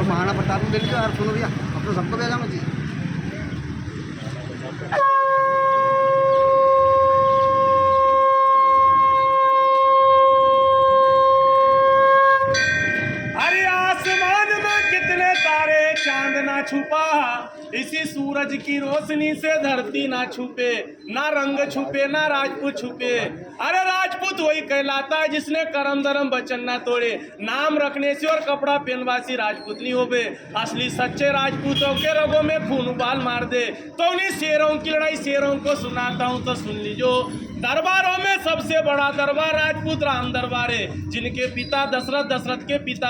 महाराणा प्रताप को ले लीजिए यार, सुनो भैया, अब तो सबको भेजा मुझे। अरे आसमान में कितने तारे, चांद ना छुपा, इसी सूरज की रोशनी से धरती ना छुपे, ना रंग छुपे ना राजपूत छुपे। अरे राजपूत वही कहलाता है जिसने करम धर्म वचन ना तोड़े, नाम रखने से और कपड़ा पहनवा से राजपूत नहीं होवे। असली सच्चे राजपूतों के रगों में खून उबाल मार दे। तो उन्हीं शेरों की लड़ाई शेरों को सुनाता हूँ, तो सुन लीजो। दरबारों में सबसे बड़ा दरबार राजपूत राम दरबार है, जिनके पिता दशरथ, दशरथ के पिता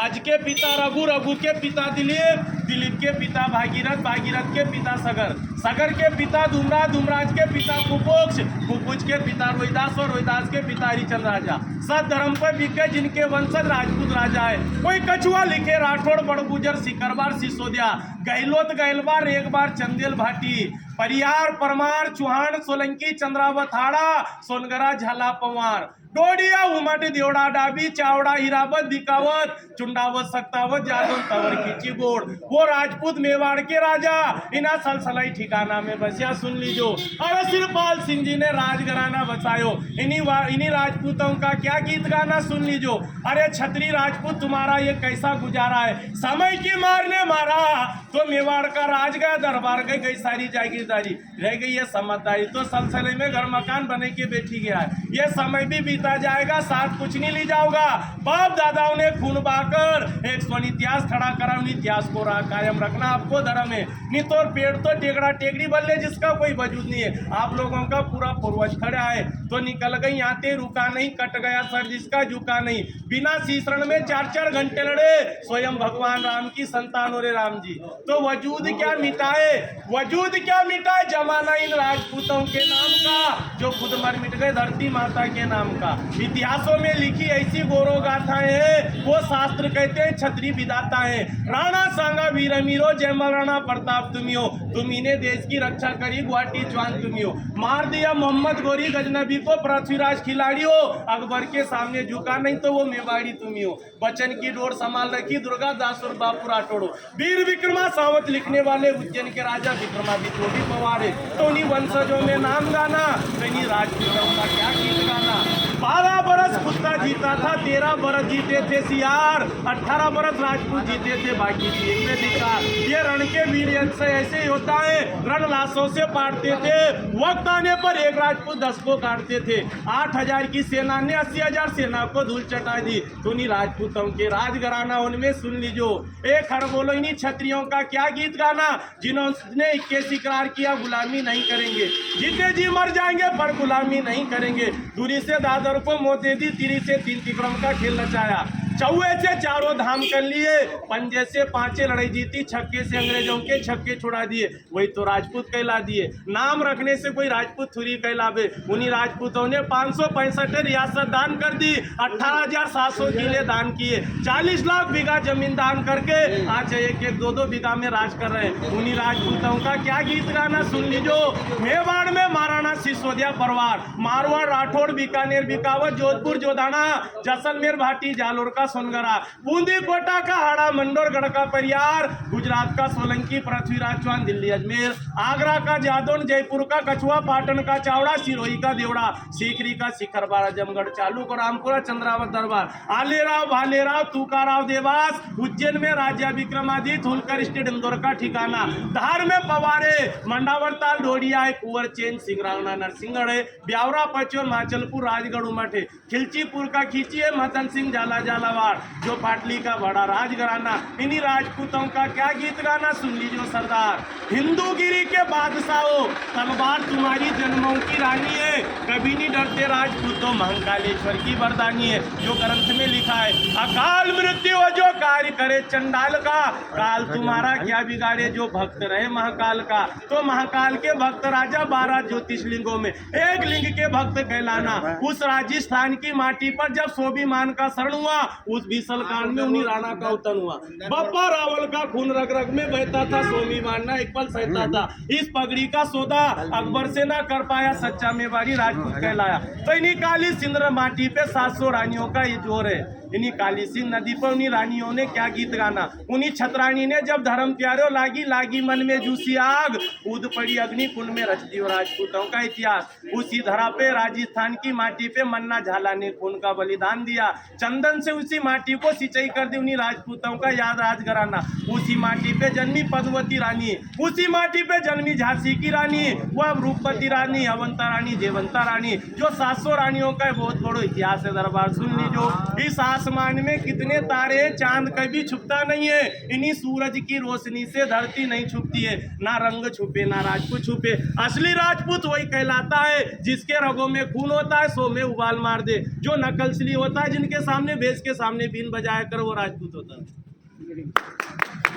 अज के पिता रघु, रघु के पिता दिलीप, दिलीप के पिता भागीरथ, भागीरथ के पिता सगर, सगर के पिता धूमराज, धूमराज के पिता कुपोक्ष, कुपोक्ष के पिता रोहिदास और रोहिदास के पिता हरिचंद्र राजा। सत धर्म पर बिके जिनके वंशज राजपूत राजा है। कोई कछुआ लिखे राठौड़, बड़गुजर, सिकरबार, सिसोदिया, गहलोत, गहलबार, एक बार चंदेल भाटी, परियार, परमार, चौहान, सोलंकी, चंद्रावत, हाड़ा, सोनगरा, झाला, पवार, डोडिया, उमट, देवड़ा, डाबी, चावड़ा, हिरावत, बिकावत, चुंडावत, सक्तावत, जादव, तवर, खींची, गोड़। वो राजपूत मेवाड़ के राजा इना सलसलाई ठिकाना में बसिया, सुन लीजो। अरे सिरपाल सिंह जी ने राजघराना बसायो, इन्हीं राजपूतों का क्या गीत गाना, सुन लीजो। अरे छत्री राजपूत तुम्हारा ये कैसा गुजारा है, समय की मार ने मारा तो मेवाड़ का राज गया, दरबार गई सारी जागीरदारी, रह गई है समझदारी, तो सलसले में घर मकान बने के बैठी गया है। ये समय भी बीता जाएगा, साथ कुछ नहीं ली जाओगा। बाप दादाओं ने खून बहाकर एक स्वर्ण इतिहास खड़ा करा, उन इतिहास को कायम रखना आपको धर्म है। नहीं तो पेड़ तो टेकड़ा टेकड़ी बल्ले जिसका कोई वजूद नहीं है। आप लोगों का पूरा पूर्वज खड़ा है तो निकल गई आते, रुका नहीं, कट गया सर जिसका झुका नहीं। बिना सीसरण में 4-4 घंटे लड़े स्वयं भगवान राम की संतान और राम जी। तो वजूद क्या मिटाए, वजूद क्या मिटाए जमाना इन राजपूतों के नाम का, जो खुद मर मिट गए धरती माता के नाम का। इतिहासों में लिखी ऐसी गौरव गाथाएं हैं, वो शास्त्र कहते हैं छत्री विधाता है। राणा सांगा वीर मीरो, जय महाराणा प्रताप तुमियो, तुम्ही ने देश की रक्षा करी, गुवाहाटी जवान तुमियो। मार दिया मोहम्मद गोरी गजनबी को, पृथ्वीराज खिलाड़ी हो, अकबर के सामने झुका नहीं तो वो मेवाड़ी तुमी हो। बचन की डोर संभाल रखी दुर्गा दास और बापू राठौड़ो। वीर विक्रमा सावत लिखने वाले उज्जैन के राजा विक्रमादित्य वो भी पवार है। तो उन्हीं वंशजों में नाम गाना, कहीं राजपूतों का क्या गीत गाना। 12 बरस कुत्ता जीता था, 13 बरस जीते थे सियार, 18 बरस राजपूत जीते थे, बाकी जीते धिकार। ये रण के वीर से ऐसे ही होता है, रण लाशों से पाटते थे, वक्त आने पर एक राजपूत 10 को काटते थे। 8000 की सेना ने 80,000 सेना को धूल चटा दी। तो उन्हीं राजपूतों के राजघराना उनमें सुन लीजो। एक हर बोलो इन्हीं क्षत्रियों का क्या गीत गाना, जिन्होंने 21 इकरार किया गुलामी नहीं करेंगे, जीते जी मर जाएंगे पर गुलामी नहीं करेंगे। दूरी से दादर को मौत दे दी, तिरी से 3 तिक्रम का खेल नचाया, चौहे से 4 धाम कर लिए, पंजे से 5 लड़ाई जीती, छक्के से अंग्रेजों के छक्के छुड़ा दिए, वही तो राजपूत कहला दिए। नाम रखने से कोई राजपूत थोड़ी कहलावे। उन्हीं राजपूतों ने 565 रियासत दान कर दी, 18,700 किले दान किए, 40 लाख बीघा जमीन दान करके आज 1-1, 2-2 बीघा में राज कर रहे हैं। उन्हीं राजपूतों का क्या गीत गाना, सुन लीजो। मेवाड़ में महाराणा सिसोदिया परिवार, मारवाड़, राठौड़, बीकानेर, बिकावत, जोधपुर, जोधाना, जैसलमेर, भाटी, जालोर का सोनगरा, बूंदी कोटा का हाड़ा, मंडोरगढ़ का परियार, गुजरात का सोलंकी, पृथ्वीराज चौहान, दिल्ली अजमेर, आगरा का जादौन, जयपुर का कछुआ, पाटन का चावड़ा, सिरोही का देवड़ा, सीकरी का शिखरबार, आजमगढ़, चालू, रामपुरा, चंद्रावत दरबार, आलेराव, भालेराव, तुकाराव, देवास, उज्जैन में राजा विक्रमादित्य, होलकर स्टेट, इंदौर का ठिकाना, धार में पवारे, मंडावरताल, डोडिया है, कुंवर चेन, सिंगरावना, नरसिंहगढ़ है, ब्यावरा, पचोर, माचलपुर, राजगढ़, उमठ है, खिलचीपुर का खींची है, महतन सिंह, झाला झालावाड़, जो पाटली का बड़ा राजघराना। इन्हीं राजपूतों का क्या गीत गाना, सुन लीजिए सरदार। हिंदूगिरी के बादशाहों, तलवार तुम्हारी जन्मों की रानी है, कभी नहीं डरते राजपूतों, महाकालेश्वर की वरदानी है, जो ग्रंथ में लिखा है। अकाल मृत्यु जो कार्य करे चंडाल का, काल तुम्हारा क्या बिगाड़े जो भक्त रहे महाकाल का। तो महाकाल के भक्त राजा 12 ज्योतिषलिंगों में एक लिंग के भक्त कहलाना। उस राजस्थान की माटी पर जब स्वाभिमान का शरण हुआ, उस बीसल कांड में उन्हीं राणा का अवतरण हुआ। बप्पा रावल का खून रग रग में बहता था, सोमी मानना एक पल सहता था। इस पगड़ी का सौदा अकबर से ना कर पाया, सच्चा मेवाड़ी राजपूत कहलाया। तो इन्हीं काली सिंदूर माटी पे 700 रानियों का ये जोर है। इन्हीं काली सिंध नदी पर उन्हीं रानियों ने क्या गीत गाना। उन्हीं छतरानी ने जब धर्म प्यारो लागी लागी मन में जूसी आग, कूद पड़ी अग्नि कुंड में रच दी राजपूतों का इतिहास। उसी धरा पे राजस्थान की माटी पे मन्ना झाला ने खून का बलिदान दिया। चंदन से उसी माटी को सिंचाई कर दी उन्हीं राजपूतों का याद राजघराना। उसी माटी पे जन्मी पद्मवती रानी, उसी माटी पे जन्मी झांसी की रानी, वह रूपवती रानी, अवंता रानी, जयवंता रानी, जो 700 रानियों का बहुत बड़ा इतिहास है। दरबार सुन लीजो। इस आसमान में कितने तारे, चांद कभी छुपता नहीं है। इन्हीं सूरज की रोशनी से धरती नहीं छुपती है। ना रंग छुपे ना राजपूत छुपे, असली राजपूत वही कहलाता है जिसके रगों में खून होता है, सो में उबाल मार दे। जो नकलसली होता है, जिनके सामने भेष के सामने बीन बजाया कर, वो राजपूत होता है।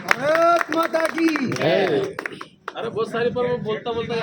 भारत माता की अरे बहुत सारी पर वो बोलता बोलता